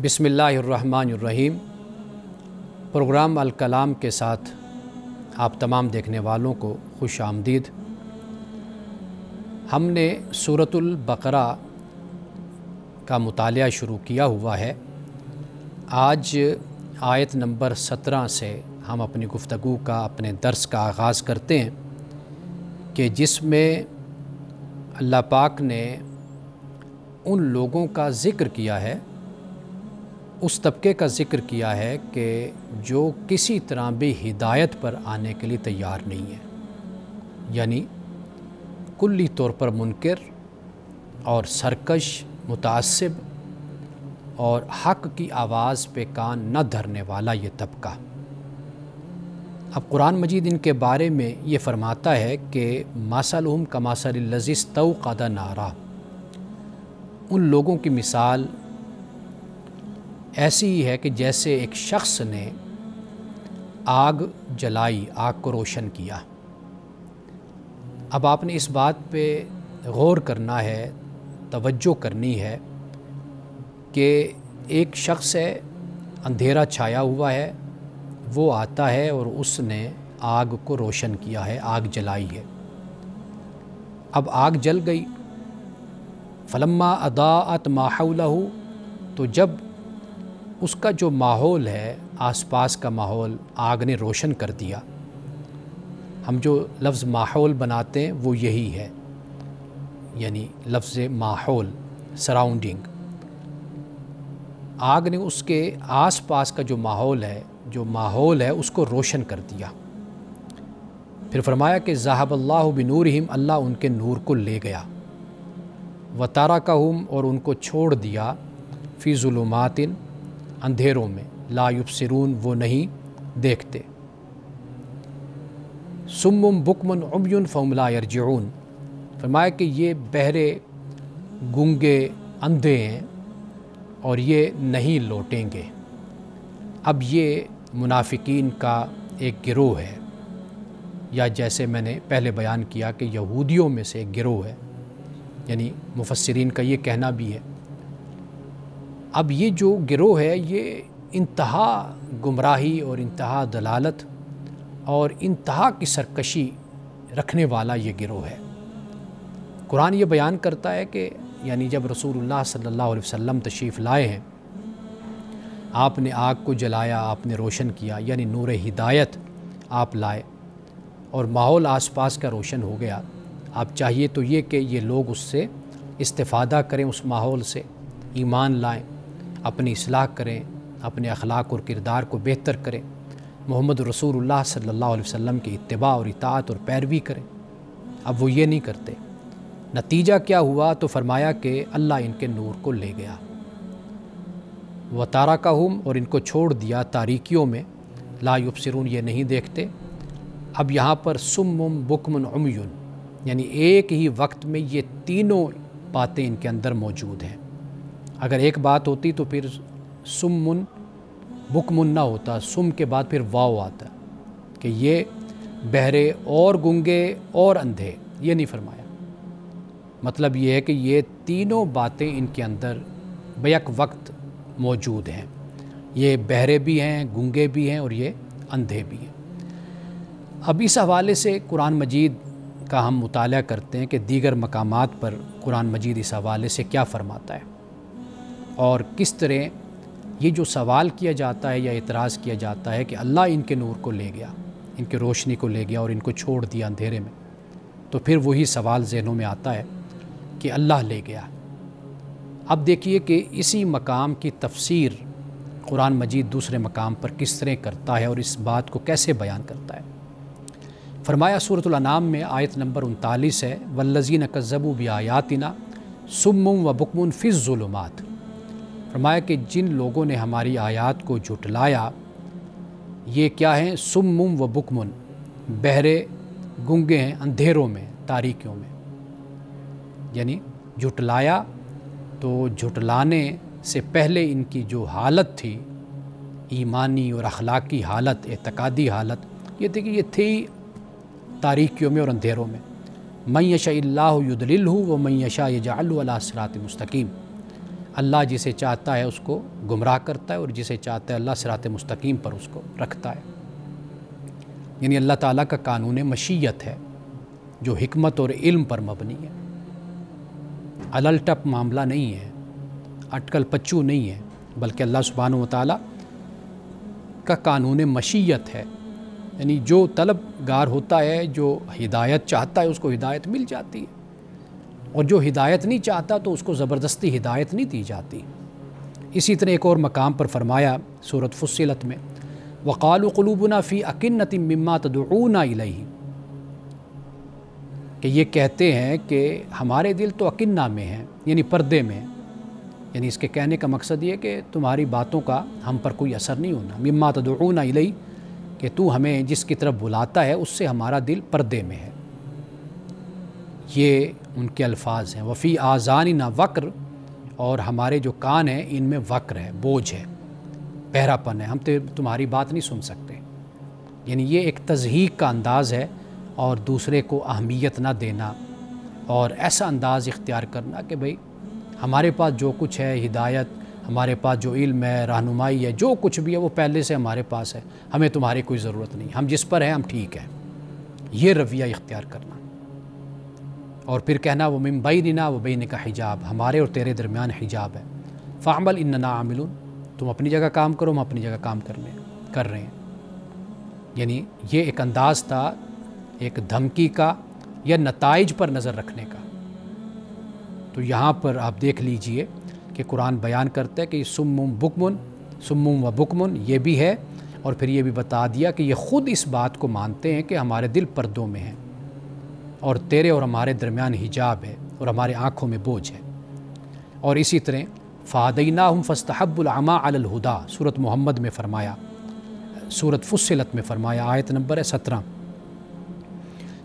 بسم اللہ الرحمن الرحیم۔ پروگرام الکلام کے ساتھ آپ تمام دیکھنے والوں کو خوش آمدید۔ ہم نے سورۃ البقرہ کا مطالعہ شروع کیا ہوا ہے۔ آج آیت نمبر 17 سے ہم اپنی گفتگو کا اپنے درس کا آغاز کرتے ہیں کہ جس میں اللہ پاک نے ان لوگوں کا ذکر کیا ہے، اس طبقے کا ذکر کیا ہے کہ جو کسی طرح بھی ہدایت پر آنے کے لیے تیار نہیں ہے، یعنی کلی طور پر منکر اور سرکش، متعصب اور حق کی آواز پہ کان نہ دھرنے والا یہ طبقہ۔ اب قرآن مجید ان کے بارے میں یہ فرماتا ہے کہ مَثَلُهُمْ كَمَثَلِ الَّذِي اسْتَوْقَدَ نَارًا، ان لوگوں کی مثال ایسی ہی ہے کہ جیسے ایک شخص نے آگ جلائی، آگ کو روشن کیا۔ اب آپ نے اس بات پہ غور کرنا ہے، توجہ کرنی ہے کہ ایک شخص ہے، اندھیرا چھایا ہوا ہے، وہ آتا ہے اور اس نے آگ کو روشن کیا ہے، آگ جلائی ہے۔ اب آگ جل گئی، فلما اضاءت ما حولہ، تو جب اس کا جو ماحول ہے، آس پاس کا ماحول آگ نے روشن کر دیا۔ ہم جو لفظ ماحول بناتے ہیں وہ یہی ہے، یعنی لفظ ماحول، سراؤنڈنگ۔ آگ نے اس کے آس پاس کا جو ماحول ہے اس کو روشن کر دیا۔ پھر فرمایا کہ ذہب اللہ بنورہم، اللہ ان کے نور کو لے گیا، وترکہم، اور ان کو چھوڑ دیا، فی ظلمات، اندھیروں میں، لا یبصرون، وہ نہیں دیکھتے، صم بکم عمی فہم لا یرجعون، فرمایا کہ یہ بہرے، گونگے، اندھے ہیں اور یہ نہیں لوٹیں گے۔ اب یہ منافقین کا ایک گروہ ہے، یا جیسے میں نے پہلے بیان کیا کہ یہودیوں میں سے ایک گروہ ہے، یعنی مفسرین کا یہ کہنا بھی ہے۔ اب یہ جو گروہ ہے یہ انتہا گمراہی اور انتہا دلالت اور انتہا کی سرکشی رکھنے والا یہ گروہ ہے۔ قرآن یہ بیان کرتا ہے کہ یعنی جب رسول اللہ صلی اللہ علیہ وسلم تشریف لائے ہیں، آپ نے آگ کو جلایا، آپ نے روشن کیا، یعنی نور ہدایت آپ لائے اور ماحول آس پاس کا روشن ہو گیا۔ آپ چاہیے تو یہ کہ یہ لوگ اس سے استفادہ کریں، اس ماحول سے ایمان لائیں، اپنی اصلاح کریں، اپنے اخلاق اور کردار کو بہتر کریں، محمد رسول اللہ صلی اللہ علیہ وسلم کی اتباع اور اطاعت اور پیروی کریں۔ اب وہ یہ نہیں کرتے۔ نتیجہ کیا ہوا؟ تو فرمایا کہ اللہ ان کے نور کو لے گیا، وَتَرَکَهُمْ، اور ان کو چھوڑ دیا تاریکیوں میں، لا یبصرون، یہ نہیں دیکھتے۔ اب یہاں پر صم بکم عمی، یعنی ایک ہی وقت میں یہ تینوں باتیں ان کے اندر موجود ہیں۔ اگر ایک بات ہوتی تو پھر صم بکم نہ ہوتا، صم کے بعد پھر واو آتا کہ یہ بہرے اور گنگے اور اندھے، یہ نہیں فرمایا۔ مطلب یہ ہے کہ یہ تینوں باتیں ان کے اندر بیک وقت موجود ہیں، یہ بہرے بھی ہیں، گنگے بھی ہیں اور یہ اندھے بھی ہیں۔ اب اس حوالے سے قرآن مجید کا ہم مطالعہ کرتے ہیں کہ دیگر مقامات پر قرآن مجید اس حوالے سے کیا فرماتا ہے، اور کس طرح یہ جو سوال کیا جاتا ہے یا اعتراض کیا جاتا ہے کہ اللہ ان کے نور کو لے گیا، ان کے روشنی کو لے گیا اور ان کو چھوڑ دیا اندھیرے میں، تو پھر وہی سوال ذہنوں میں آتا ہے کہ اللہ لے گیا۔ اب دیکھیے کہ اسی مقام کی تفسیر قرآن مجید دوسرے مقام پر کس طرح کرتا ہے اور اس بات کو کیسے بیان کرتا ہے۔ فرمایا سورۃ الانعام میں آیت نمبر 39 ہے، وَالَّذِينَ كَذَّبُوا بِآيَاتِنَا صُمٌّ وَبُكْمٌ فِي الظُّلُمَاتِ، فرمایا کہ جن لوگوں نے ہماری آیات کو جھٹلایا، یہ کیا ہیں؟ صم و بکم، بہرے، گنگے ہیں، اندھیروں میں، تاریکیوں میں۔ یعنی جھٹلایا تو جھٹلانے سے پہلے ان کی جو حالت تھی، ایمانی اور اخلاقی حالت، اعتقادی حالت، یہ تھی کہ یہ تھی تاریکیوں میں اور اندھیروں میں۔ من یشاء اللہ یضللہ ومن یشاء یجعلہ علی صراط مستقیم، اللہ جسے چاہتا ہے اس کو گمراہ کرتا ہے اور جسے چاہتا ہے اللہ صراط مستقیم پر اس کو رکھتا ہے۔ یعنی اللہ تعالیٰ کا قانون مشیت ہے جو حکمت اور علم پر مبنی ہے، الل ٹپ معاملہ نہیں ہے، اٹکل پچو نہیں ہے، بلکہ اللہ سبحانہ و تعالیٰ کا قانون مشیت ہے۔ یعنی جو طلبگار ہوتا ہے، جو ہدایت چاہتا ہے، اس کو ہدایت مل جاتی ہے، اور جو ہدایت نہیں چاہتا تو اس کو زبردستی ہدایت نہیں دی جاتی۔ اسی طرح ایک اور مقام پر فرمایا سورۃ فصلت میں، وَقَالُوا قُلُوبُنَا فِي أَكِنَّةٍ مِّمَّا تَدْعُونَا إِلَيْهِ، کہ یہ کہتے ہیں کہ ہمارے دل تو اکنہ میں ہیں، یعنی پردے میں ہیں۔ یعنی اس کے کہنے کا مقصد یہ کہ تمہاری باتوں کا ہم پر کوئی اثر نہیں ہونا، مما تدعونا الیہ، کہ تو ہمیں جس کی طرف بلاتا ہے اس سے ہمارا دل پردے میں ہے۔ یہ ان کے الفاظ ہیں۔ وفی آذاننا وقر، اور ہمارے جو کان ہیں ان میں وقر ہے، بوجھ ہے، بہرا پن ہے، ہم تمہاری بات نہیں سن سکتے۔ یعنی یہ ایک تضحیق کا انداز ہے، اور دوسرے کو اہمیت نہ دینا، اور ایسا انداز اختیار کرنا کہ بھئی ہمارے پاس جو کچھ ہے، ہدایت، ہمارے پاس جو علم ہے، رہنمائی ہے، جو کچھ بھی ہے وہ پہلے سے ہمارے پاس ہے، ہمیں تمہاری کوئی ضرورت نہیں، ہم جس پر ہیں ہم ٹھیک ہیں، یہ رویہ اختیار کرنا۔ اور پھر کہنا وہ من بیننا و بینک حجاب، ہمارے اور تیرے درمیان حجاب ہے، فاعمل اننا عاملون، تم اپنی جگہ کام کرو، ہم اپنی جگہ کام کر رہے ہیں۔ یعنی یہ ایک انداز تھا ایک دھمکی کا یا نتائج پر نظر رکھنے کا۔ تو یہاں پر آپ دیکھ لیجئے کہ قرآن بیان کرتا ہے کہ سمم و بکمن یہ بھی ہے، اور پھر یہ بھی بتا دیا کہ یہ خود اس بات کو مانتے ہیں کہ ہمارے دل پردوں میں ہیں، اور تیرے اور ہمارے درمیان حجاب ہے، اور ہمارے آنکھوں میں بوجھ ہے۔ اور اسی طرح فہدیناہم فاستحبوا العمی علی الہدی، سورۃ محمد میں فرمایا، سورۃ فصلت میں فرمایا، آیت نمبر 17،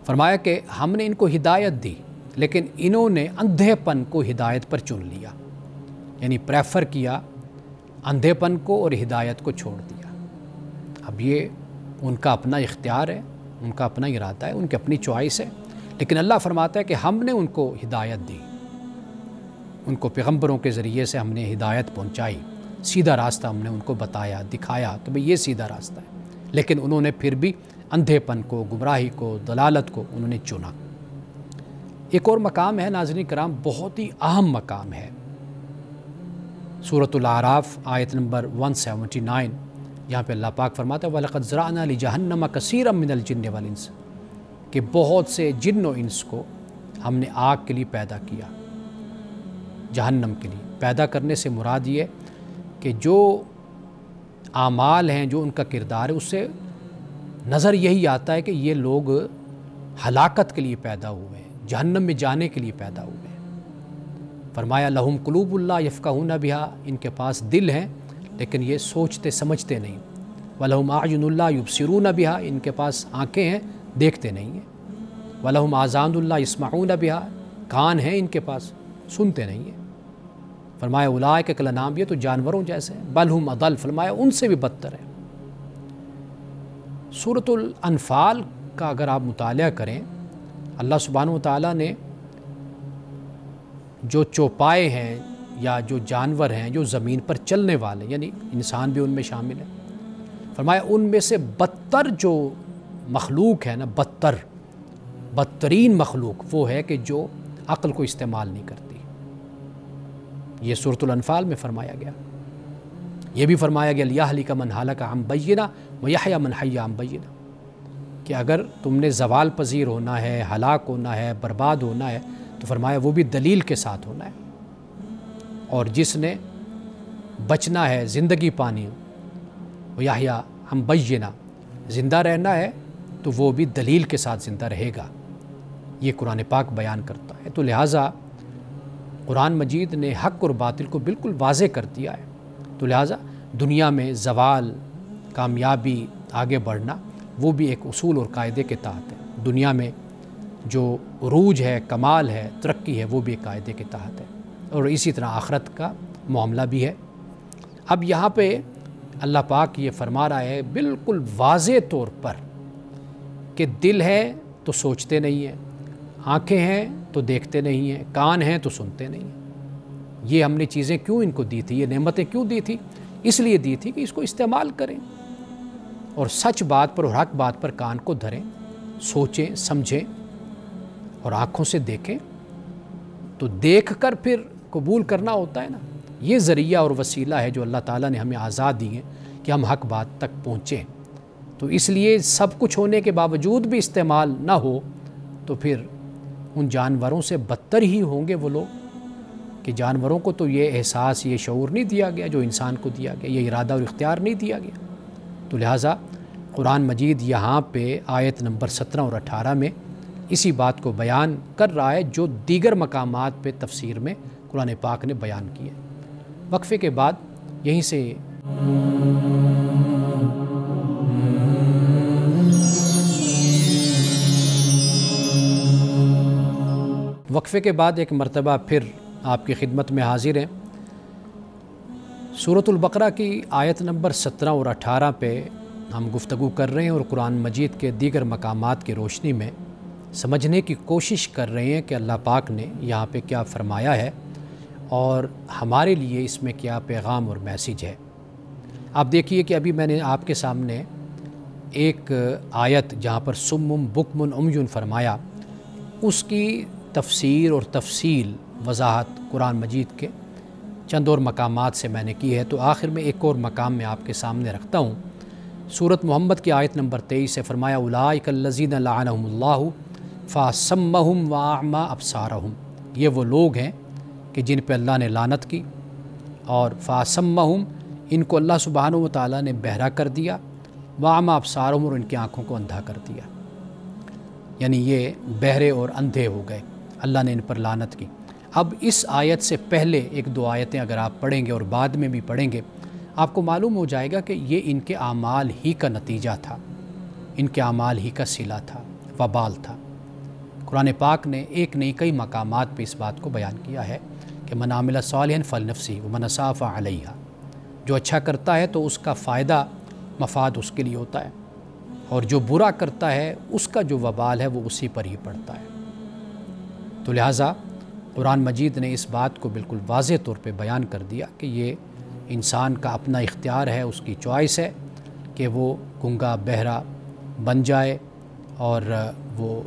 فرمایا کہ ہم نے ان کو ہدایت دی لیکن انہوں نے اندھے پن کو ہدایت پر چن لیا، یعنی پریفر کیا اندھے پن کو اور ہدایت کو چھوڑ دیا۔ اب یہ ان کا اپنا اختیار ہے، ان کا اپنا ارادہ ہے، ان کی اپنی چوائس ہے، لیکن اللہ فرماتا ہے کہ ہم نے ان کو ہدایت دی، ان کو پیغمبروں کے ذریعے سے ہم نے ہدایت پہنچائی، سیدھا راستہ ہم نے ان کو بتایا، دکھایا کہ بھئی یہ سیدھا راستہ ہے، لیکن انہوں نے پھر بھی اندھے پن کو، گمراہی کو، ضلالت کو انہوں نے چنا۔ ایک اور مقام ہے ناظرین کرام، بہت ہی اہم مقام ہے، سورۃ الاعراف آیت نمبر 179، یہاں پہ اللہ پاک فرماتا ہے وَلَقَدْ زَرَعْنَا لِجَهَنَّمَ كَثِيرًا مِّنَ الْجِنِّ وَالْإِنسِ، کہ بہت سے جن و انس کو ہم نے آگ کے لیے پیدا کیا، جہنم کے لیے۔ پیدا کرنے سے مراد یہ کہ جو اعمال ہیں، جو ان کا کردار ہے، اس سے نظر یہی آتا ہے کہ یہ لوگ ہلاکت کے لیے پیدا ہوئے ہیں، جہنم میں جانے کے لیے پیدا ہوئے ہیں۔ فرمایا لہم قلوب اللہ یفقہون بہا، ان کے پاس دل ہیں لیکن یہ سوچتے سمجھتے نہیں، ولہم اعین اللہ یبصرون بہا، ان کے پاس آنکھیں ہیں دیکھتے نہیں ہیں، ولہم آذان اللہ یسمعون بہا، کان ہیں ان کے پاس سنتے نہیں ہیں۔ فرمایا اولئک کالانعام، یہ تو جانوروں جیسے ہیں، بل ہم اضل، فرمایا ان سے بھی بدتر ہے۔ سورۃ الانفال کا اگر آپ مطالعہ کریں، اللہ سبحانہ و تعالیٰ نے جو چوپائے ہیں یا جو جانور ہیں جو زمین پر چلنے والے، یعنی انسان بھی ان میں شامل ہے، فرمایا ان میں سے بدتر جو مخلوق ہے نا، بدترین مخلوق وہ ہے کہ جو عقل کو استعمال نہیں کرتی۔ یہ سورۃ الانفال میں فرمایا گیا۔ یہ بھی فرمایا گیا لیہلک من ہلک عن بینہ ویحیی من حی عن بینہ، کہ اگر تم نے زوال پذیر ہونا ہے، ہلاک ہونا ہے، برباد ہونا ہے، تو فرمایا وہ بھی دلیل کے ساتھ ہونا ہے، اور جس نے بچنا ہے، زندگی پانی ویحیی عن بینہ، زندہ رہنا ہے تو وہ بھی دلیل کے ساتھ زندہ رہے گا۔ یہ قرآن پاک بیان کرتا ہے۔ تو لہٰذا قرآن مجید نے حق اور باطل کو بالکل واضح کر دیا ہے۔ تو لہٰذا دنیا میں زوال، کامیابی، آگے بڑھنا، وہ بھی ایک اصول اور قاعدے کے تحت ہے۔ دنیا میں جو عروج ہے، کمال ہے، ترقی ہے، وہ بھی ایک قاعدے کے تحت ہے، اور اسی طرح آخرت کا معاملہ بھی ہے۔ اب یہاں پہ اللہ پاک یہ فرما رہا ہے بالکل واضح طور پر کہ دل ہے تو سوچتے نہیں ہیں، آنکھیں ہیں تو دیکھتے نہیں ہیں، کان ہیں تو سنتے نہیں ہیں۔ یہ ہم نے چیزیں کیوں ان کو دی تھی، یہ نعمتیں کیوں دی تھی؟ اس لیے دی تھی کہ اس کو استعمال کریں اور سچ بات پر اور حق بات پر کان کو دھریں، سوچیں سمجھیں اور آنکھوں سے دیکھیں، تو دیکھ کر پھر قبول کرنا ہوتا ہے نا۔ یہ ذریعہ اور وسیلہ ہے جو اللہ تعالیٰ نے ہمیں آزاد دی ہیں کہ ہم حق بات تک پہنچیں۔ تو اس لیے سب کچھ ہونے کے باوجود بھی استعمال نہ ہو تو پھر ان جانوروں سے بدتر ہی ہوں گے وہ لوگ، کہ جانوروں کو تو یہ احساس، یہ شعور نہیں دیا گیا جو انسان کو دیا گیا، یہ ارادہ اور اختیار نہیں دیا گیا۔ تو لہٰذا قرآن مجید یہاں پہ آیت نمبر 17 اور 18 میں اسی بات کو بیان کر رہا ہے جو دیگر مقامات پہ تفسیر میں قرآن پاک نے بیان کیا ہے۔ وقفے کے بعد یہیں سے ایک مرتبہ پھر آپ کی خدمت میں حاضر ہیں۔ سورۃ البقرہ کی آیت نمبر 17 اور 18 پہ ہم گفتگو کر رہے ہیں اور قرآن مجید کے دیگر مقامات کی روشنی میں سمجھنے کی کوشش کر رہے ہیں کہ اللہ پاک نے یہاں پہ کیا فرمایا ہے اور ہمارے لیے اس میں کیا پیغام اور میسیج ہے۔ آپ دیکھیے کہ ابھی میں نے آپ کے سامنے ایک آیت جہاں پر سم بکم عمی فرمایا، اس کی تفسیر اور تفصیل وضاحت قرآن مجید کے چند اور مقامات سے میں نے کی ہے۔ تو آخر میں ایک اور مقام میں آپ کے سامنے رکھتا ہوں۔ سورۃ محمد کی آیت نمبر 23 سے فرمایا اولئک الذین لعنہم اللہ فاصمہم واعمی ابصارہم، یہ وہ لوگ ہیں کہ جن پہ اللہ نے لعنت کی اور فاصمہم، ان کو اللہ سبحانہ و تعالیٰ نے بہرا کر دیا، واعمی ابصارہم، اور ان کی آنکھوں کو اندھا کر دیا، یعنی یہ بہرے اور اندھے ہو گئے، اللہ نے ان پر لعنت کی۔ اب اس آیت سے پہلے ایک دو آیتیں اگر آپ پڑھیں گے اور بعد میں بھی پڑھیں گے، آپ کو معلوم ہو جائے گا کہ یہ ان کے اعمال ہی کا نتیجہ تھا، ان کے اعمال ہی کا صلہ تھا، وبال تھا۔ قرآن پاک نے ایک نہیں کئی مقامات پہ اس بات کو بیان کیا ہے کہ من عمل صالحا فلنفسہ ومن اساء فعلیہا، جو اچھا کرتا ہے تو اس کا فائدہ مفاد اس کے لیے ہوتا ہے، اور جو برا کرتا ہے اس کا جو وبال ہے وہ اسی پر ہی پڑتا ہے۔ تو لہٰذا قرآن مجید نے اس بات کو بالکل واضح طور پہ بیان کر دیا کہ یہ انسان کا اپنا اختیار ہے، اس کی چوائس ہے کہ وہ گنگا بہرا بن جائے اور وہ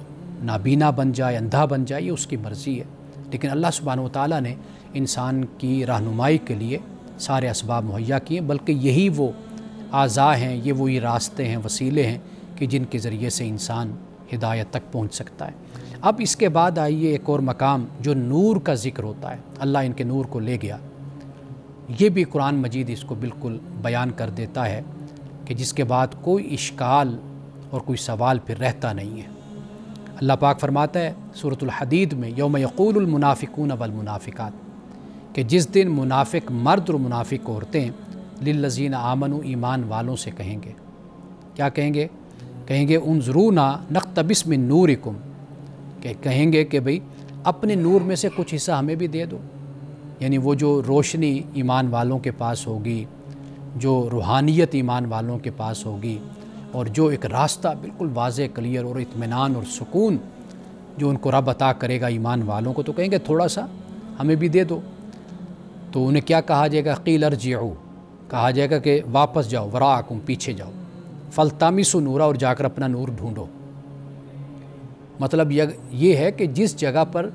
نابینا بن جائے، اندھا بن جائے، یہ اس کی مرضی ہے۔ لیکن اللہ سبحانہ و تعالیٰ نے انسان کی رہنمائی کے لیے سارے اسباب مہیا کیے، بلکہ یہی وہ اعضاء ہیں، یہ وہی راستے ہیں، وسیلے ہیں کہ جن کے ذریعے سے انسان ہدایت تک پہنچ سکتا ہے۔ اب اس کے بعد آئیے ایک اور مقام جو نور کا ذکر ہوتا ہے، اللہ ان کے نور کو لے گیا، یہ بھی قرآن مجید اس کو بالکل بیان کر دیتا ہے کہ جس کے بعد کوئی اشکال اور کوئی سوال پھر رہتا نہیں ہے۔ اللہ پاک فرماتا ہے سورۃ الحدید میں یوم یقول المنافقون والمنافقات، کہ جس دن منافق مرد اور منافق عورتیں للذین آمنوا، ایمان والوں سے کہیں گے، کیا کہیں گے؟ کہیں گے انظرونا نقتبس من نورکم، کہ کہیں گے کہ بھئی اپنے نور میں سے کچھ حصہ ہمیں بھی دے دو، یعنی وہ جو روشنی ایمان والوں کے پاس ہوگی، جو روحانیت ایمان والوں کے پاس ہوگی، اور جو ایک راستہ بالکل واضح کلیئر اور اطمینان اور سکون جو ان کو رب عطا کرے گا ایمان والوں کو، تو کہیں گے تھوڑا سا ہمیں بھی دے دو۔ تو انہیں کیا کہا جائے گا؟ قیل ارجعوا، کہا جائے گا کہ واپس جاؤ، وراءکم، پیچھے جاؤ، فالتمسوا نورا، اور جا کر اپنا نور ڈھونڈو۔ مطلب یہ ہے کہ جس جگہ پر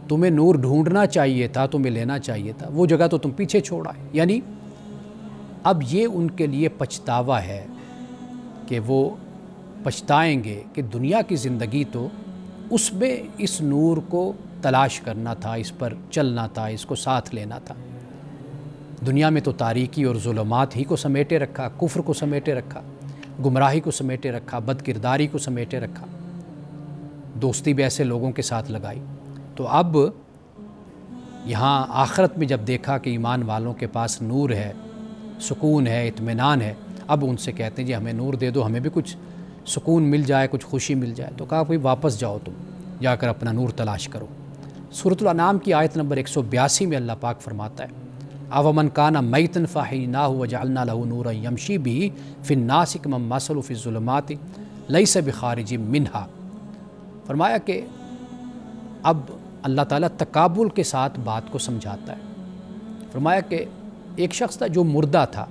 تمہیں نور ڈھونڈنا چاہیے تھا، تمہیں لینا چاہیے تھا، وہ جگہ تو تم پیچھے چھوڑ آئے۔ یعنی اب یہ ان کے لیے پچھتاوا ہے کہ وہ پچھتائیں گے کہ دنیا کی زندگی تو اس میں اس نور کو تلاش کرنا تھا، اس پر چلنا تھا، اس کو ساتھ لینا تھا۔ دنیا میں تو تاریکی اور ظلمات ہی کو سمیٹے رکھا، کفر کو سمیٹے رکھا، گمراہی کو سمیٹے رکھا، بد کرداری کو سمیٹے رکھا، دوستی بھی ایسے لوگوں کے ساتھ لگائی۔ تو اب یہاں آخرت میں جب دیکھا کہ ایمان والوں کے پاس نور ہے، سکون ہے، اطمینان ہے، اب ان سے کہتے ہیں جی ہمیں نور دے دو، ہمیں بھی کچھ سکون مل جائے، کچھ خوشی مل جائے۔ تو کہا بھئی واپس جاؤ، تم جا کر اپنا نور تلاش کرو۔ سورۃ الانعام کی آیت نمبر 182 میں اللہ پاک فرماتا ہے اومن کان میتا فاحیناہ وجعلنا لہ نورا یمشی بہ فی الناس کمن مثلہ فی الظلمات لیس بخارج منہا۔ فرمایا کہ اب اللہ تعالیٰ تقابل کے ساتھ بات کو سمجھاتا ہے فرمایا کہ ایک شخص تھا جو مردہ تھا،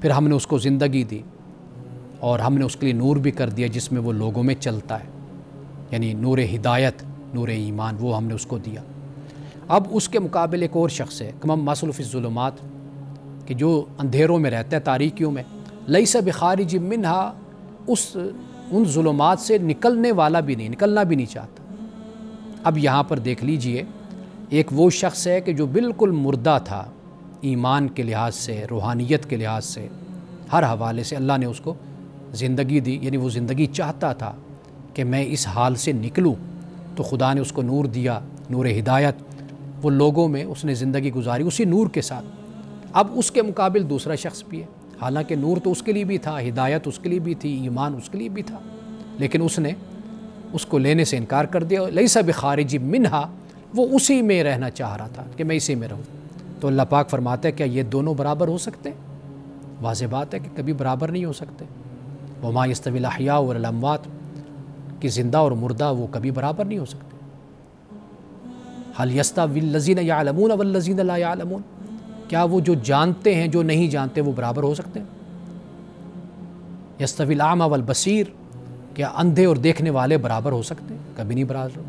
پھر ہم نے اس کو زندگی دی اور ہم نے اس کے لیے نور بھی کر دیا جس میں وہ لوگوں میں چلتا ہے، یعنی نور ہدایت، نور ایمان، وہ ہم نے اس کو دیا۔ اب اس کے مقابل ایک اور شخص ہے کمم مثل فی الظلمات، کہ جو اندھیروں میں رہتا ہے، تاریکیوں میں، لیس بخارج منہا، ان ظلمات سے نکلنے والا بھی نہیں، نکلنا بھی نہیں چاہتا۔ اب یہاں پر دیکھ لیجئے، ایک وہ شخص ہے کہ جو بالکل مردہ تھا ایمان کے لحاظ سے، روحانیت کے لحاظ سے، ہر حوالے سے اللہ نے اس کو زندگی دی، یعنی وہ زندگی چاہتا تھا کہ میں اس حال سے نکلوں، تو خدا نے اس کو نور دیا، نور ہدایت، وہ لوگوں میں اس نے زندگی گزاری اسی نور کے ساتھ۔ اب اس کے مقابل دوسرا شخص بھی ہے، حالانکہ نور تو اس کے لیے بھی تھا، ہدایت اس کے لیے بھی تھی، ایمان اس کے لیے بھی تھا، لیکن اس نے اس کو لینے سے انکار کر دیا۔ لیس بخارج منہا، وہ اسی میں رہنا چاہ رہا تھا کہ میں اسی میں رہوں۔ تو اللہ پاک فرماتا ہے کیا یہ دونوں برابر ہو سکتے ہیں؟ واضح بات ہے کہ کبھی برابر نہیں ہو سکتے۔ وما یستوی الاحیاء والاموات، کہ زندہ اور مردہ وہ کبھی برابر نہیں ہو سکتے۔ هل یستوی الذین یعلمون والذین لا یعلمون، کیا وہ جو جانتے ہیں جو نہیں جانتے وہ برابر ہو سکتے ہیں؟ یستوی الاعمی والبصیر، کیا اندھے اور دیکھنے والے برابر ہو سکتے ہیں؟ کبھی نہیں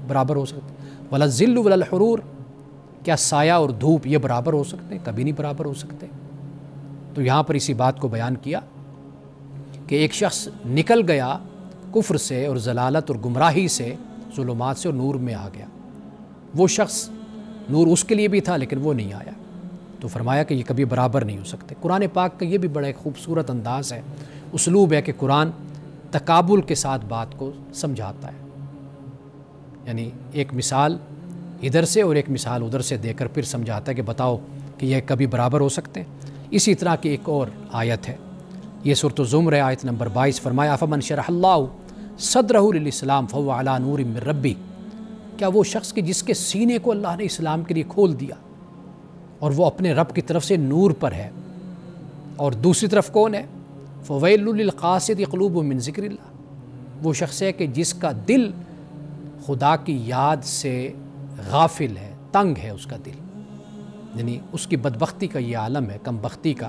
برابر ہو سکتے۔ ولا الظل ولا الحرور، کیا سایہ اور دھوپ یہ برابر ہو سکتے ہیں؟ کبھی نہیں برابر ہو سکتے۔ تو یہاں پر اسی بات کو بیان کیا کہ ایک شخص نکل گیا کفر سے اور ضلالت اور گمراہی سے، ظلمات سے، اور نور میں آ گیا۔ وہ شخص نور اس کے لیے بھی تھا لیکن وہ نہیں آیا، تو فرمایا کہ یہ کبھی برابر نہیں ہو سکتے۔ قرآن پاک کا یہ بھی بڑا ایک خوبصورت انداز ہے، اسلوب ہے کہ قرآن تقابل کے ساتھ بات کو سمجھاتا ہے، یعنی ایک مثال ادھر سے اور ایک مثال ادھر سے دے کر پھر سمجھاتا ہے کہ بتاؤ کہ یہ کبھی برابر ہو سکتے ہیں۔ اسی طرح کی ایک اور آیت ہے، یہ سورۃ الزمر ہے، آیت نمبر 22، فرمایا افمن شرح اللہ صدرہ للاسلام فہو علی نور من ربی، کیا وہ شخص کہ جس کے سینے کو اللہ نے اسلام کے لیے کھول دیا اور وہ اپنے رب کی طرف سے نور پر ہے، اور دوسری طرف کون ہے؟ فویل للقاسیۃ قلوبہم من ذکر اللہ، وہ شخص ہے کہ جس کا دل خدا کی یاد سے غافل ہے، تنگ ہے اس کا دل، یعنی اس کی بدبختی کا یہ عالم ہے، کم بختی کا،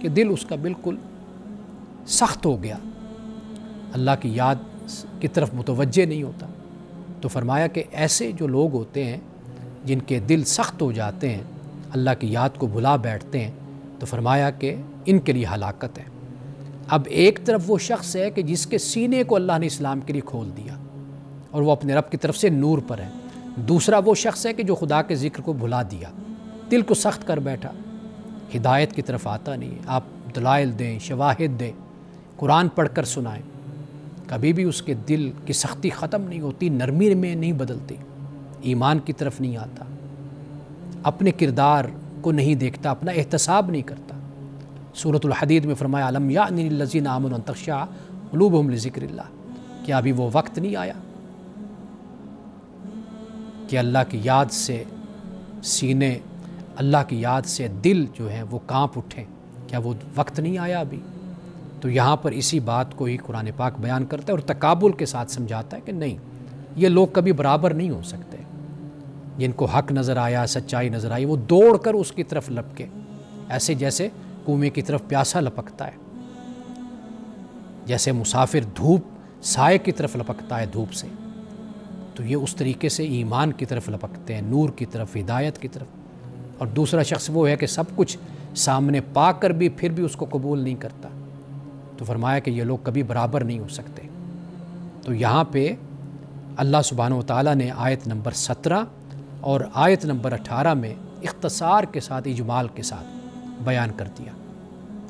کہ دل اس کا بالکل سخت ہو گیا، اللہ کی یاد کی طرف متوجہ نہیں ہوتا۔ تو فرمایا کہ ایسے جو لوگ ہوتے ہیں جن کے دل سخت ہو جاتے ہیں، اللہ کی یاد کو بھلا بیٹھتے ہیں، تو فرمایا کہ ان کے لیے ہلاکت ہے۔ اب ایک طرف وہ شخص ہے کہ جس کے سینے کو اللہ نے اسلام کے لیے کھول دیا اور وہ اپنے رب کی طرف سے نور پر ہے، دوسرا وہ شخص ہے کہ جو خدا کے ذکر کو بھلا دیا، دل کو سخت کر بیٹھا، ہدایت کی طرف آتا نہیں ہے۔ آپ دلائل دیں، شواہد دیں، قرآن پڑھ کر سنائیں، کبھی بھی اس کے دل کی سختی ختم نہیں ہوتی، نرمی میں نہیں بدلتی، ایمان کی طرف نہیں آتا، اپنے کردار کو نہیں دیکھتا، اپنا احتساب نہیں کرتا۔ سورۃ الحدید میں فرمایا الم یأن للذین آمنوا ان تخشع قلوبہم لذکر اللہ، کیا ابھی وہ وقت نہیں آیا کہ اللہ کی یاد سے سینے، اللہ کی یاد سے دل جو ہیں وہ کانپ اٹھیں؟ کیا وہ وقت نہیں آیا ابھی؟ تو یہاں پر اسی بات کو ہی قرآن پاک بیان کرتا ہے اور تقابل کے ساتھ سمجھاتا ہے کہ نہیں، یہ لوگ کبھی برابر نہیں ہو سکتے۔ جن کو حق نظر آیا، سچائی نظر آئی، وہ دوڑ کر اس کی طرف لپکے، ایسے جیسے کنویں کی طرف پیاسا لپکتا ہے، جیسے مسافر دھوپ سائے کی طرف لپکتا ہے دھوپ سے، تو یہ اس طریقے سے ایمان کی طرف لپکتے ہیں، نور کی طرف، ہدایت کی طرف۔ اور دوسرا شخص وہ ہے کہ سب کچھ سامنے پا کر بھی پھر بھی اس کو قبول نہیں کرتا، تو فرمایا کہ یہ لوگ کبھی برابر نہیں ہو سکتے۔ تو یہاں پہ اللہ سبحانہ وتعالیٰ نے آیت نمبر 17 اور آیت نمبر 18 میں اختصار کے ساتھ، اجمال کے ساتھ بیان کر دیا،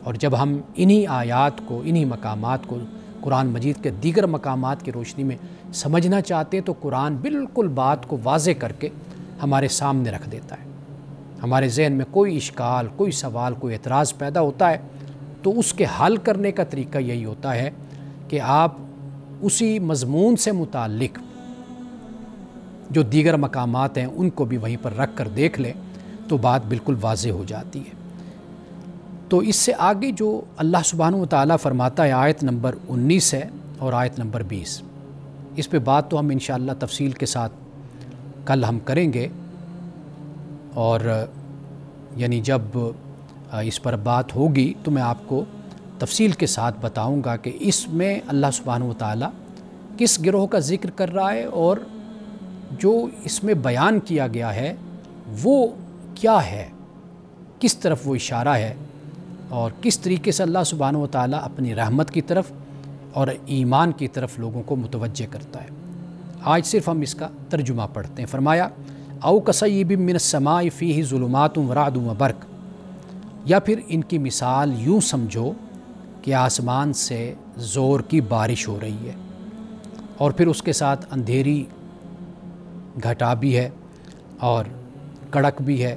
اور جب ہم انہی آیات کو، انہی مقامات کو قرآن مجید کے دیگر مقامات کی روشنی میں سمجھنا چاہتے ہیں تو قرآن بالکل بات کو واضح کر کے ہمارے سامنے رکھ دیتا ہے۔ ہمارے ذہن میں کوئی اشکال، کوئی سوال، کوئی اعتراض پیدا ہوتا ہے تو اس کے حل کرنے کا طریقہ یہی ہوتا ہے کہ آپ اسی مضمون سے متعلق جو دیگر مقامات ہیں ان کو بھی وہیں پر رکھ کر دیکھ لیں تو بات بالکل واضح ہو جاتی ہے۔ تو اس سے آگے جو اللہ سبحانہ وتعالیٰ فرماتا ہے آیت نمبر 19 ہے اور آیت نمبر 20، اس پہ بات تو ہم انشاءاللہ تفصیل کے ساتھ کل ہم کریں گے، اور یعنی جب اس پر بات ہوگی تو میں آپ کو تفصیل کے ساتھ بتاؤں گا کہ اس میں اللہ سبحانہ و تعالیٰ کس گروہ کا ذکر کر رہا ہے اور جو اس میں بیان کیا گیا ہے وہ کیا ہے، کس طرف وہ اشارہ ہے اور کس طریقے سے اللہ سبحانہ و تعالیٰ اپنی رحمت کی طرف اور ایمان کی طرف لوگوں کو متوجہ کرتا ہے۔ آج صرف ہم اس کا ترجمہ پڑھتے ہیں۔ فرمایا او کصیب من السماء فیہ ظلمات ورعد وبرق، یا پھر ان کی مثال یوں سمجھو کہ آسمان سے زور کی بارش ہو رہی ہے اور پھر اس کے ساتھ اندھیری گھٹا بھی ہے اور کڑک بھی ہے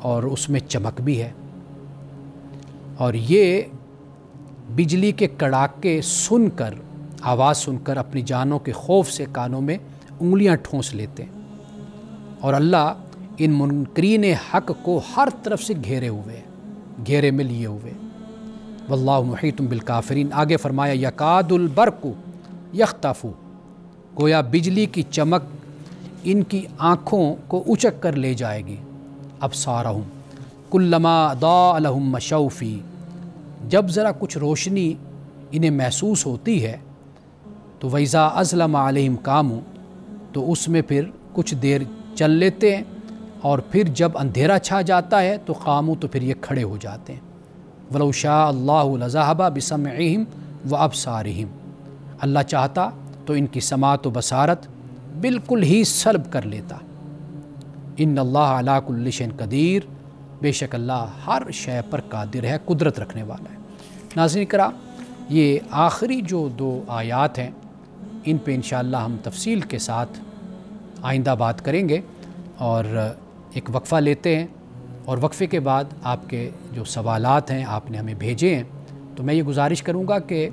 اور اس میں چمک بھی ہے، اور یہ بجلی کے کڑاکے سن کر، آواز سن کر اپنی جانوں کے خوف سے کانوں میں انگلیاں ٹھونس لیتے ہیں، اور اللہ ان منکرین حق کو ہر طرف سے گھیرے ہوئے ہیں، گھیرے میں لیے ہوئے۔ واللہ محیط بالکافرین۔ آگے فرمایا یکاد البرق یخطف، گویا بجلی کی چمک ان کی آنکھوں کو اچک کر لے جائے گی۔ ابصارہم کلما اضاء لہم مشوا فیہ، جب ذرا کچھ روشنی انہیں محسوس ہوتی ہے تو وَإِذَا أَظْلَمَ عَلَيْهِمْ قَامُوا، تو اس میں پھر کچھ دیر چل لیتے ہیں، اور پھر جب اندھیرا چھا جاتا ہے تو قاموا، تو پھر یہ کھڑے ہو جاتے ہیں۔ وَلَوْ شَاءَ اللَّهُ لَذَهَبَ بِسَمْعِهِمْ وَأَبْصَارِهِمْ، اللہ چاہتا تو ان کی سماعت و بصارت بالکل ہی سلب کر لیتا۔ ان اللہ علی کل شیء قدیر، بے شک اللہ ہر شے پر قادر ہے، قدرت رکھنے والا ہے۔ ناظرین کرام، یہ آخری جو 2 آیات ہیں ان پہ انشاءاللہ ہم تفصیل کے ساتھ آئندہ بات کریں گے، اور ایک وقفہ لیتے ہیں، اور وقفے کے بعد آپ کے جو سوالات ہیں آپ نے ہمیں بھیجے ہیں، تو میں یہ گزارش کروں گا کہ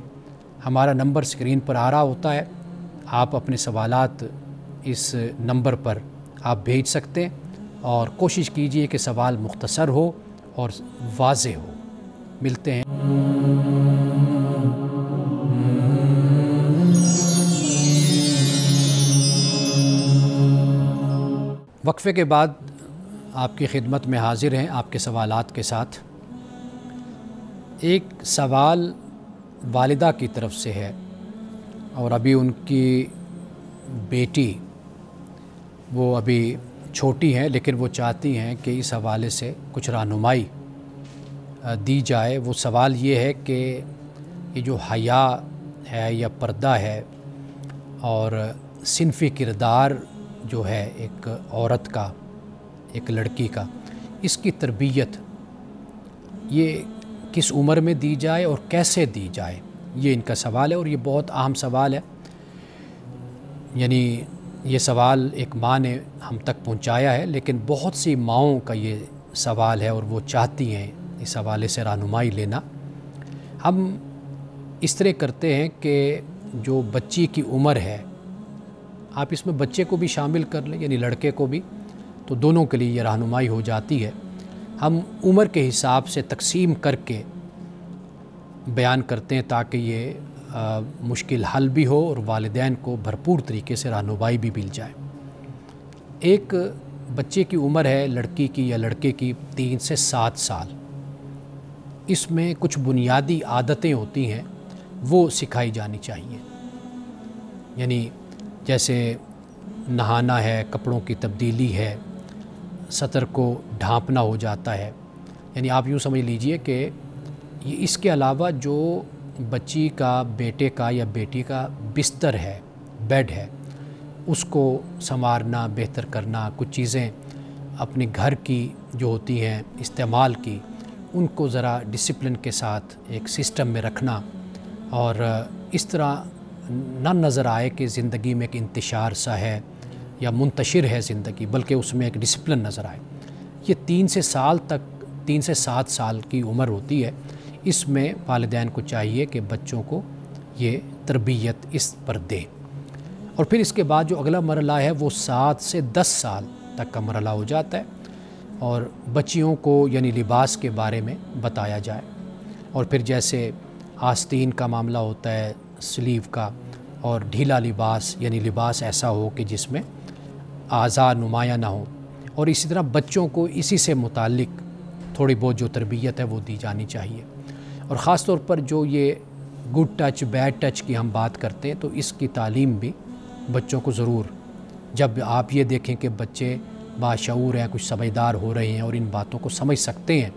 ہمارا نمبر سکرین پر آ رہا ہوتا ہے، آپ اپنے سوالات اس نمبر پر آپ بھیج سکتے ہیں، اور کوشش کیجئے کہ سوال مختصر ہو اور واضح ہو۔ ملتے ہیں۔ وقفے کے بعد آپ کی خدمت میں حاضر ہیں آپ کے سوالات کے ساتھ۔ ایک سوال والدہ کی طرف سے ہے، اور ابھی ان کی بیٹی وہ ابھی چھوٹی ہیں، لیکن وہ چاہتی ہیں کہ اس حوالے سے کچھ رہنمائی دی جائے۔ وہ سوال یہ ہے کہ یہ جو حیا ہے یا پردہ ہے اور صنفی کردار جو ہے ایک عورت کا، ایک لڑکی کا، اس کی تربیت یہ کس عمر میں دی جائے اور کیسے دی جائے، یہ ان کا سوال ہے، اور یہ بہت اہم سوال ہے۔ یعنی یہ سوال ایک ماں نے ہم تک پہنچایا ہے، لیکن بہت سی ماؤں کا یہ سوال ہے اور وہ چاہتی ہیں اس حوالے سے رہنمائی لینا۔ ہم اس طرح کرتے ہیں کہ جو بچی کی عمر ہے، آپ اس میں بچے کو بھی شامل کر لیں، یعنی لڑکے کو بھی، تو دونوں کے لیے یہ رہنمائی ہو جاتی ہے۔ ہم عمر کے حساب سے تقسیم کر کے بیان کرتے ہیں تاکہ یہ مشکل حل بھی ہو اور والدین کو بھرپور طریقے سے رہنمائی بھی مل جائے۔ ایک بچے کی عمر ہے، لڑکی کی یا لڑکے کی 3 سے 7 سال۔ اس میں کچھ بنیادی عادتیں ہوتی ہیں، وہ سکھائی جانی چاہیے، یعنی جیسے نہانا ہے، کپڑوں کی تبدیلی ہے، سطر کو ڈھانپنا ہو جاتا ہے۔ یعنی آپ یوں سمجھ لیجئے کہ یہ اس کے علاوہ جو بچی کا، بیٹے کا یا بیٹی کا بستر ہے، بیڈ ہے، اس کو سنوارنا، بہتر کرنا، کچھ چیزیں اپنے گھر کی جو ہوتی ہیں استعمال کی، ان کو ذرا ڈسپلن کے ساتھ ایک سسٹم میں رکھنا، اور اس طرح نہ نظر آئے کہ زندگی میں ایک انتشار سا ہے یا منتشر ہے زندگی، بلکہ اس میں ایک ڈسپلن نظر آئے۔ یہ 3 سے 7 سال کی عمر ہوتی ہے، اس میں والدین کو چاہیے کہ بچوں کو یہ تربیت اس پر دیں، اور پھر اس کے بعد جو اگلا مرحلہ ہے وہ 7 سے 10 سال تک کا مرحلہ ہو جاتا ہے، اور بچیوں کو یعنی لباس کے بارے میں بتایا جائے، اور پھر جیسے آستین کا معاملہ ہوتا ہے، سلیو کا، اور ڈھیلا لباس، یعنی لباس ایسا ہو کہ جس میں اعضاء نمایاں نہ ہو، اور اسی طرح بچوں کو اسی سے متعلق تھوڑی بہت جو تربیت ہے وہ دی جانی چاہیے۔ اور خاص طور پر جو یہ گڈ ٹچ بیڈ ٹچ کی ہم بات کرتے ہیں، تو اس کی تعلیم بھی بچوں کو ضرور، جب آپ یہ دیکھیں کہ بچے باشعور ہیں، کچھ سمجھدار ہو رہے ہیں اور ان باتوں کو سمجھ سکتے ہیں،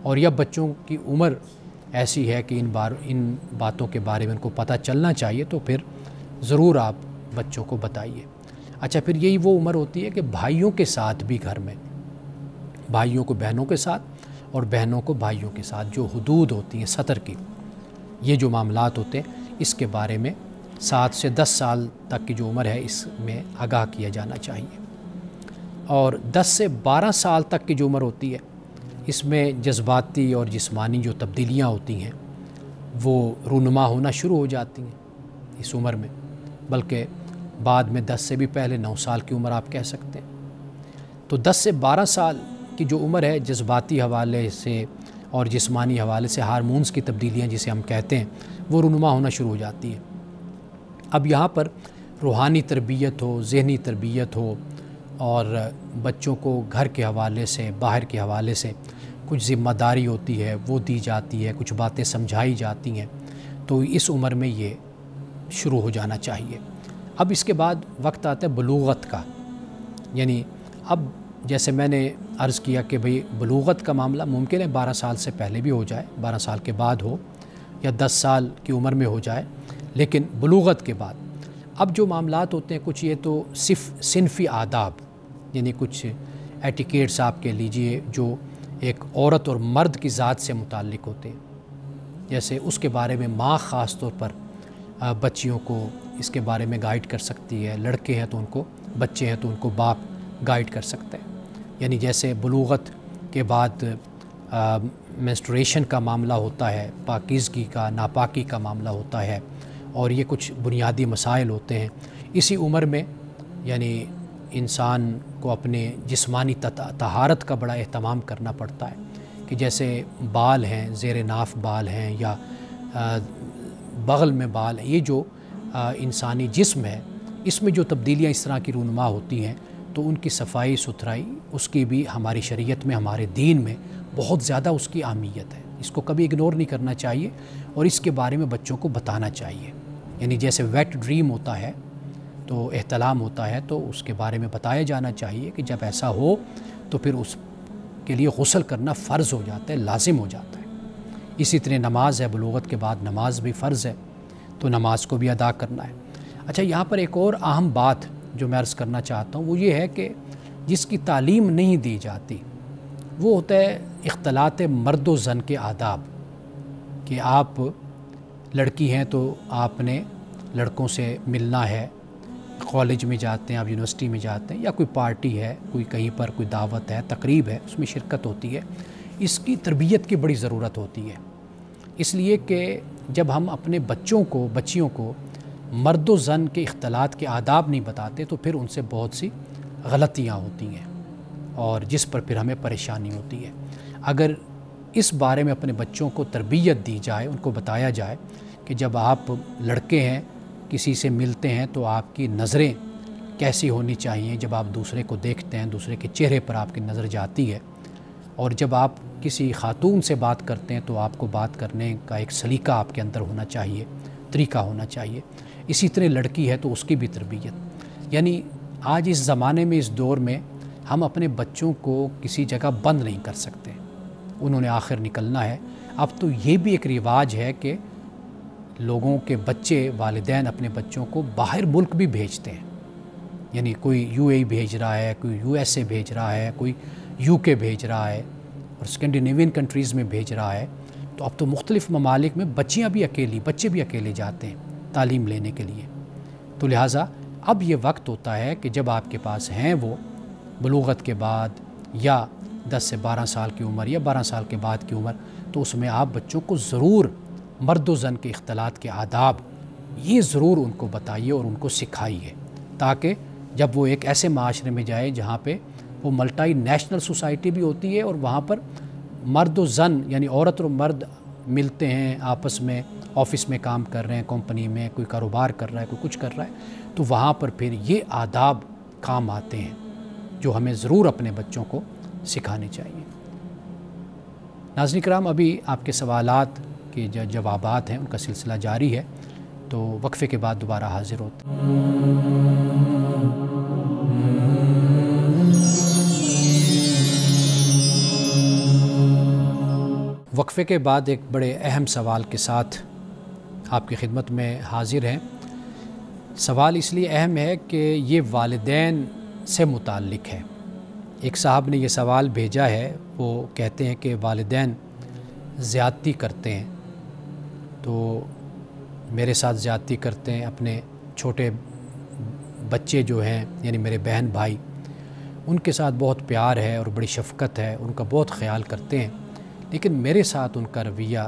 اور یا بچوں کی عمر ایسی ہے کہ ان باتوں کے بارے میں ان کو پتہ چلنا چاہیے، تو پھر ضرور آپ بچوں کو بتائیے۔ اچھا، پھر یہی وہ عمر ہوتی ہے کہ بھائیوں کے ساتھ بھی، گھر میں بھائیوں کو بہنوں کے ساتھ اور بہنوں کو بھائیوں کے ساتھ جو حدود ہوتی ہیں سطر کی، یہ جو معاملات ہوتے ہیں، اس کے بارے میں 7 سے 10 سال تک کی جو عمر ہے اس میں آگاہ کیا جانا چاہیے۔ اور 10 سے 12 سال تک کی جو عمر ہوتی ہے، اس میں جذباتی اور جسمانی جو تبدیلیاں ہوتی ہیں وہ رونما ہونا شروع ہو جاتی ہیں اس عمر میں، بلکہ بعد میں 10 سے بھی پہلے 9 سال کی عمر آپ کہہ سکتے ہیں۔ تو 10 سے 12 سال کی جو عمر ہے، جذباتی حوالے سے اور جسمانی حوالے سے ہارمونز کی تبدیلیاں جسے ہم کہتے ہیں، وہ رونما ہونا شروع ہو جاتی ہیں۔ اب یہاں پر روحانی تربیت ہو، ذہنی تربیت ہو، اور بچوں کو گھر کے حوالے سے، باہر کے حوالے سے کچھ ذمہ داری ہوتی ہے وہ دی جاتی ہے، کچھ باتیں سمجھائی جاتی ہیں، تو اس عمر میں یہ شروع ہو جانا چاہیے۔ اب اس کے بعد وقت آتا ہے بلوغت کا، یعنی اب جیسے میں نے عرض کیا کہ بھئی بلوغت کا معاملہ ممکن ہے 12 سال سے پہلے بھی ہو جائے، 12 سال کے بعد ہو، یا 10 سال کی عمر میں ہو جائے، لیکن بلوغت کے بعد اب جو معاملات ہوتے ہیں کچھ یہ تو صرف صنفی آداب، یعنی کچھ ایٹیکیٹس آپ کہہ لیجئے جو ایک عورت اور مرد کی ذات سے متعلق ہوتے ہیں، جیسے اس کے بارے میں ماں خاص طور پر بچیوں کو اس کے بارے میں گائیڈ کر سکتی ہے، لڑکے ہیں تو ان کو، بچے ہیں تو ان کو باپ گائیڈ کر سکتے ہیں۔ یعنی جیسے بلوغت کے بعد منسٹریشن کا معاملہ ہوتا ہے، پاکیزگی کا، ناپاکی کا معاملہ ہوتا ہے، اور یہ کچھ بنیادی مسائل ہوتے ہیں اسی عمر میں، یعنی انسان کو اپنے جسمانی طہارت کا بڑا اہتمام کرنا پڑتا ہے، کہ جیسے بال ہیں، زیر ناف بال ہیں یا بغل میں بال ہیں، یہ جو انسانی جسم ہے اس میں جو تبدیلیاں اس طرح کی رونما ہوتی ہیں، تو ان کی صفائی ستھرائی اس کی بھی ہماری شریعت میں، ہمارے دین میں بہت زیادہ اس کی اہمیت ہے، اس کو کبھی اگنور نہیں کرنا چاہیے، اور اس کے بارے میں بچوں کو بتانا چاہیے۔ یعنی جیسے ویٹ ڈریم ہوتا ہے تو احتلام ہوتا ہے، تو اس کے بارے میں بتایا جانا چاہیے کہ جب ایسا ہو تو پھر اس کے لیے غسل کرنا فرض ہو جاتا ہے، لازم ہو جاتا ہے۔ اسی طرح نماز ہے، بلوغت کے بعد نماز بھی فرض ہے، تو نماز کو بھی ادا کرنا ہے۔ اچھا، یہاں پر ایک اور اہم بات جو میں عرض کرنا چاہتا ہوں وہ یہ ہے کہ جس کی تعلیم نہیں دی جاتی وہ ہوتا ہے اختلاط مرد و زن کے آداب، کہ آپ لڑکی ہیں تو آپ نے لڑکوں سے ملنا ہے، کالج میں جاتے ہیں، آپ یونیورسٹی میں جاتے ہیں، یا کوئی پارٹی ہے، کوئی کہیں پر کوئی دعوت ہے، تقریب ہے، اس میں شرکت ہوتی ہے، اس کی تربیت کی بڑی ضرورت ہوتی ہے، اس لیے کہ جب ہم اپنے بچوں کو، بچیوں کو مرد و زن کے اختلاط کے آداب نہیں بتاتے تو پھر ان سے بہت سی غلطیاں ہوتی ہیں، اور جس پر پھر ہمیں پریشانی ہوتی ہے۔ اگر اس بارے میں اپنے بچوں کو تربیت دی جائے، ان کو بتایا جائے کہ جب آپ لڑکے ہیں، کسی سے ملتے ہیں تو آپ کی نظریں کیسی ہونی چاہیے، جب آپ دوسرے کو دیکھتے ہیں، دوسرے کے چہرے پر آپ کی نظر جاتی ہے، اور جب آپ کسی خاتون سے بات کرتے ہیں تو آپ کو بات کرنے کا ایک سلیقہ آپ کے اندر ہونا چاہیے، طریقہ ہونا چاہیے۔ اسی طرح لڑکی ہے تو اس کی بھی تربیت، یعنی آج اس زمانے میں، اس دور میں ہم اپنے بچوں کو کسی جگہ بند نہیں کر سکتے، انہوں نے آخر نکلنا ہے۔ اب تو یہ بھی ایک رواج ہے کہ لوگوں کے بچے، والدین اپنے بچوں کو باہر ملک بھی بھیجتے ہیں، یعنی کوئی UAE بھیج رہا ہے، کوئی USA بھیج رہا ہے، کوئی UK بھیج رہا ہے، اور اسکینڈینیوین کنٹریز میں بھیج رہا ہے۔ تو اب تو مختلف ممالک میں بچیاں بھی اکیلی، بچے بھی اکیلے جاتے ہیں تعلیم لینے کے لیے۔ تو لہٰذا اب یہ وقت ہوتا ہے کہ جب آپ کے پاس ہیں وہ بلوغت کے بعد یا 10 سے 12 سال کی عمر یا 12 سال کے بعد کی عمر، تو اس میں آپ بچوں کو ضرور مرد و زن کے اختلاط کے آداب یہ ضرور ان کو بتائیے اور ان کو سکھائیے، تاکہ جب وہ ایک ایسے معاشرے میں جائے جہاں پہ وہ ملٹی نیشنل سوسائٹی بھی ہوتی ہے، اور وہاں پر مرد و زن یعنی عورت اور مرد ملتے ہیں آپس میں، آفس میں کام کر رہے ہیں، کمپنی میں کوئی کاروبار کر رہا ہے، کوئی کچھ کر رہا ہے، تو وہاں پر پھر یہ آداب کام آتے ہیں جو ہمیں ضرور اپنے بچوں کو سکھانے چاہیے۔ ناظرین کرام، ابھی آپ کے سوالات کے جو جوابات ہیں ان کا سلسلہ جاری ہے، تو وقفے کے بعد دوبارہ حاضر ہوتے ہیں۔ وقفے کے بعد ایک بڑے اہم سوال کے ساتھ آپ کی خدمت میں حاضر ہیں۔ سوال اس لیے اہم ہے کہ یہ والدین سے متعلق ہے۔ ایک صاحب نے یہ سوال بھیجا ہے، وہ کہتے ہیں کہ والدین زیادتی کرتے ہیں، تو میرے ساتھ زیادتی کرتے ہیں، اپنے چھوٹے بچے جو ہیں یعنی میرے بہن بھائی، ان کے ساتھ بہت پیار ہے اور بڑی شفقت ہے، ان کا بہت خیال کرتے ہیں، لیکن میرے ساتھ ان کا رویہ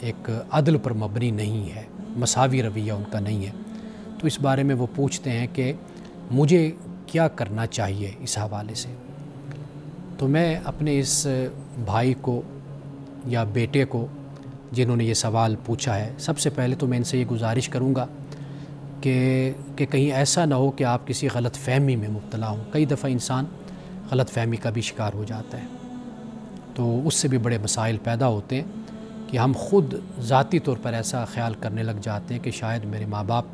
ایک عدل پر مبنی نہیں ہے، مساوی رویہ ان کا نہیں ہے۔ تو اس بارے میں وہ پوچھتے ہیں کہ مجھے کیا کرنا چاہیے اس حوالے سے۔ تو میں اپنے اس بھائی کو یا بیٹے کو جنہوں نے یہ سوال پوچھا ہے، سب سے پہلے تو میں ان سے یہ گزارش کروں گا کہ کہیں ایسا نہ ہو کہ آپ کسی غلط فہمی میں مبتلا ہوں۔ کئی دفعہ انسان غلط فہمی کا بھی شکار ہو جاتا ہے، تو اس سے بھی بڑے مسائل پیدا ہوتے ہیں کہ ہم خود ذاتی طور پر ایسا خیال کرنے لگ جاتے ہیں کہ شاید میرے ماں باپ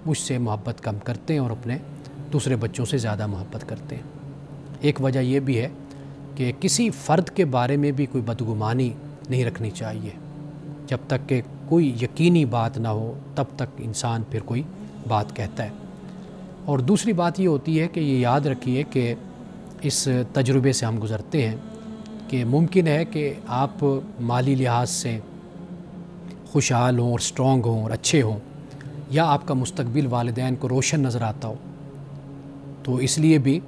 مجھ سے محبت کم کرتے ہیں اور اپنے دوسرے بچوں سے زیادہ محبت کرتے ہیں۔ ایک وجہ یہ بھی ہے کہ کسی فرد کے بارے میں بھی کوئی بدگمانی نہیں رکھنی چاہیے۔ جب تک کہ کوئی یقینی بات نہ ہو تب تک انسان پھر کوئی بات کہتا ہے۔ اور دوسری بات یہ ہوتی ہے کہ یہ یاد رکھیے کہ اس تجربے سے ہم گزرتے ہیں کہ ممکن ہے کہ آپ مالی لحاظ سے خوشحال ہوں اور سٹرونگ ہوں اور اچھے ہوں، یا آپ کا مستقبل والدین کو روشن نظر آتا ہو، تو اس لیے بھی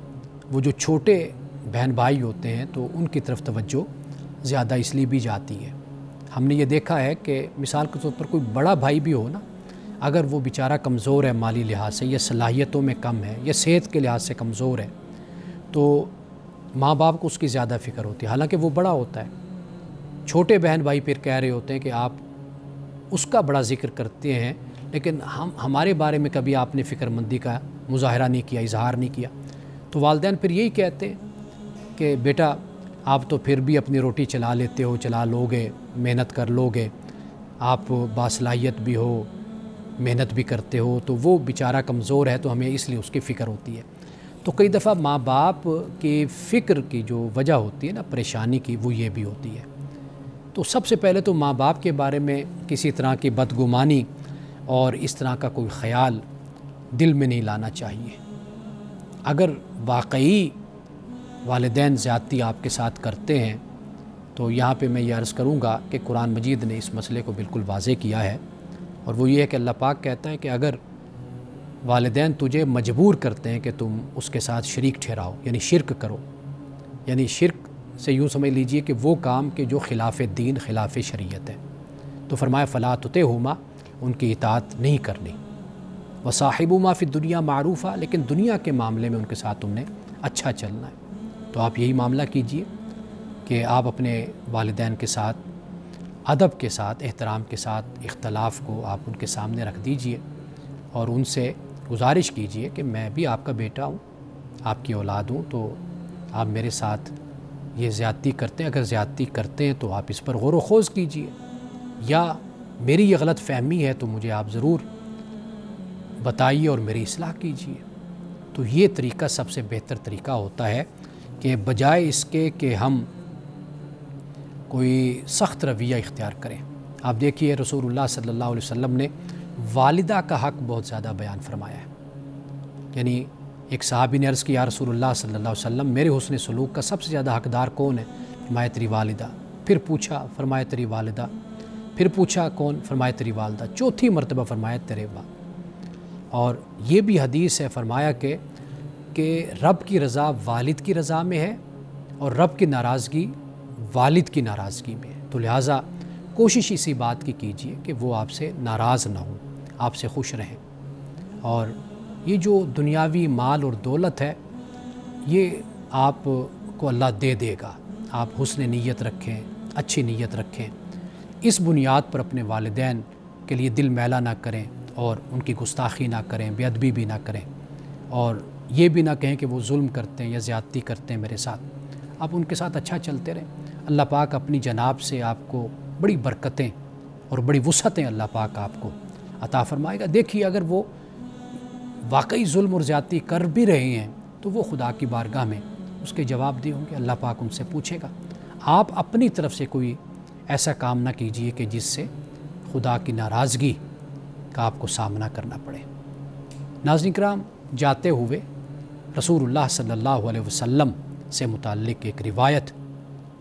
وہ جو چھوٹے بہن بھائی ہوتے ہیں تو ان کی طرف توجہ زیادہ اس لیے بھی جاتی ہے۔ ہم نے یہ دیکھا ہے کہ مثال کے طور پر کوئی بڑا بھائی بھی ہو نا، اگر وہ بیچارہ کمزور ہے مالی لحاظ سے، یا صلاحیتوں میں کم ہے، یا صحت کے لحاظ سے کمزور ہے، تو ماں باپ کو اس کی زیادہ فکر ہوتی ہے، حالانکہ وہ بڑا ہوتا ہے۔ چھوٹے بہن بھائی پھر کہہ رہے ہوتے ہیں کہ آپ اس کا بڑا ذکر کرتے ہیں، لیکن ہمارے بارے میں کبھی آپ نے فکر مندی کا مظاہرہ نہیں کیا، اظہار نہیں کیا۔ تو والدین پھر یہی کہتے ہیں کہ بیٹا آپ تو پھر بھی اپنی روٹی چلا لیتے ہو، چلا لو گے، محنت کر لو گے، آپ باصلاحیت بھی ہو، محنت بھی کرتے ہو، تو وہ بیچارہ کمزور ہے تو ہمیں اس لیے اس کی فکر ہوتی ہے۔ تو کئی دفعہ ماں باپ کی فکر کی جو وجہ ہوتی ہے نا پریشانی کی، وہ یہ بھی ہوتی ہے۔ تو سب سے پہلے تو ماں باپ کے بارے میں کسی طرح کی بدگمانی اور اس طرح کا کوئی خیال دل میں نہیں لانا چاہیے۔ اگر واقعی والدین زیادتی آپ کے ساتھ کرتے ہیں تو یہاں پہ میں یہ عرض کروں گا کہ قرآن مجید نے اس مسئلے کو بالکل واضح کیا ہے، اور وہ یہ ہے کہ اللہ پاک کہتا ہے کہ اگر والدین تجھے مجبور کرتے ہیں کہ تم اس کے ساتھ شریک ٹھہراؤ، یعنی شرک کرو، یعنی شرک سے یوں سمجھ لیجئے کہ وہ کام کہ جو خلاف دین، خلاف شریعت ہے، تو فرمایا فلا تطعہما، ان کی اطاعت نہیں کرنی، وصاحبہما فی الدنیا معروفا، لیکن دنیا کے معاملے میں ان کے ساتھ تم نے اچھا چلنا ہے۔ تو آپ یہی معاملہ کیجئے کہ آپ اپنے والدین کے ساتھ ادب کے ساتھ، احترام کے ساتھ اختلاف کو آپ ان کے سامنے رکھ دیجئے، اور ان سے گزارش کیجئے کہ میں بھی آپ کا بیٹا ہوں، آپ کی اولاد ہوں، تو آپ میرے ساتھ یہ زیادتی کرتے ہیں، اگر زیادتی کرتے ہیں تو آپ اس پر غور و خوض کیجئے، یا میری یہ غلط فہمی ہے تو مجھے آپ ضرور بتائیے اور میری اصلاح کیجئے۔ تو یہ طریقہ سب سے بہتر طریقہ ہوتا ہے کہ بجائے اس کے کہ ہم کوئی سخت رویہ اختیار کریں۔ آپ دیکھیے رسول اللہ صلی اللہ علیہ وسلم نے والدہ کا حق بہت زیادہ بیان فرمایا ہے۔ یعنی ایک صحابی نے عرض کیا یا رسول اللہ صلی اللہ علیہ وسلم، میرے حسن سلوک کا سب سے زیادہ حقدار کون ہے؟ فرمایا تیری والدہ۔ پھر پوچھا، فرمایا تیری والدہ۔ پھر پوچھا کون؟ فرمایا تیری والدہ۔ چوتھی مرتبہ فرمایا تیرے والد۔ اور یہ بھی حدیث ہے، فرمایا کہ رب کی رضا والد کی رضا میں ہے، اور رب کی ناراضگی والد کی ناراضگی میں ہے۔ تو لہٰذا کوشش اسی بات کی کیجئے کہ وہ آپ سے ناراض نہ ہوں، آپ سے خوش رہیں۔ اور یہ جو دنیاوی مال اور دولت ہے، یہ آپ کو اللہ دے دے گا۔ آپ حسن نیت رکھیں، اچھی نیت رکھیں، اس بنیاد پر اپنے والدین کے لیے دل میلا نہ کریں، اور ان کی گستاخی نہ کریں، بے ادبی بھی نہ کریں، اور یہ بھی نہ کہیں کہ وہ ظلم کرتے ہیں یا زیادتی کرتے ہیں میرے ساتھ۔ آپ ان کے ساتھ اچھا چلتے رہیں۔ اللہ پاک اپنی جناب سے آپ کو بڑی برکتیں اور بڑی وسعتیں اللہ پاک آپ کو عطا فرمائے گا۔ دیکھیے اگر وہ واقعی ظلم اور زیادتی کر بھی رہے ہیں تو وہ خدا کی بارگاہ میں اس کے جواب دے ہوں گے، اللہ پاک ان سے پوچھے گا۔ آپ اپنی طرف سے کوئی ایسا کام نہ کیجئے کہ جس سے خدا کی ناراضگی کا آپ کو سامنا کرنا پڑے۔ ناظرین کرام، جاتے ہوئے رسول اللہ صلی اللہ علیہ وسلم سے متعلق ایک روایت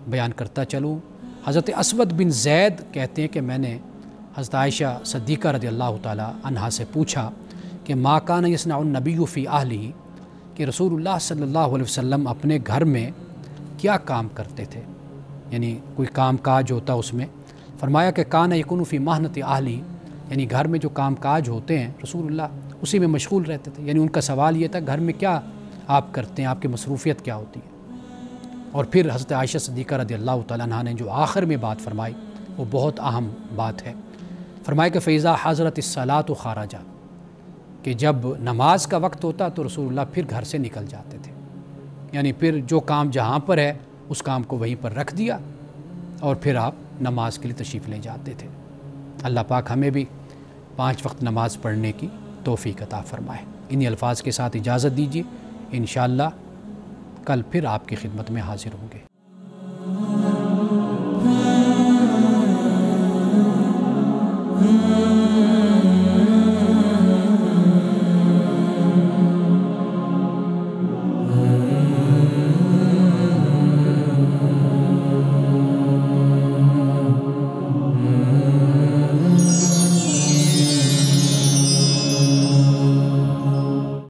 بیان کرتا چلوں۔ حضرت اسود بن زید کہتے ہیں کہ میں نے حضرت عائشہ صدیقہ رضی اللہ تعالی عنہا سے پوچھا کہ ما کان یصنع النبی فی اہلہ، کہ رسول اللہ صلی اللہ علیہ وسلم اپنے گھر میں کیا کام کرتے تھے، یعنی کوئی کام کاج ہوتا اس میں۔ فرمایا کہ کان یکون فی محنت اہلی، یعنی گھر میں جو کام کاج ہوتے ہیں رسول اللہ اسی میں مشغول رہتے تھے۔ یعنی ان کا سوال یہ تھا گھر میں کیا آپ کرتے ہیں، آپ کی مصروفیت کیا ہوتی ہے۔ اور پھر حضرت عائشہ صدیقہ رضی اللہ تعالیٰ عنہا نے جو آخر میں بات فرمائی وہ بہت اہم بات ہے۔ فرمایا کہ فیضا حضرت الصلاۃ خارجہ، کہ جب نماز کا وقت ہوتا تو رسول اللہ پھر گھر سے نکل جاتے تھے، یعنی پھر جو کام جہاں پر ہے اس کام کو وہیں پر رکھ دیا اور پھر آپ نماز کے لیے تشریف لے جاتے تھے۔ اللہ پاک ہمیں بھی 5 وقت نماز پڑھنے کی توفیق عطا فرمائے۔ انہی الفاظ کے ساتھ اجازت دیجیے، انشاءاللہ کل پھر آپ کی خدمت میں حاضر ہوں گے۔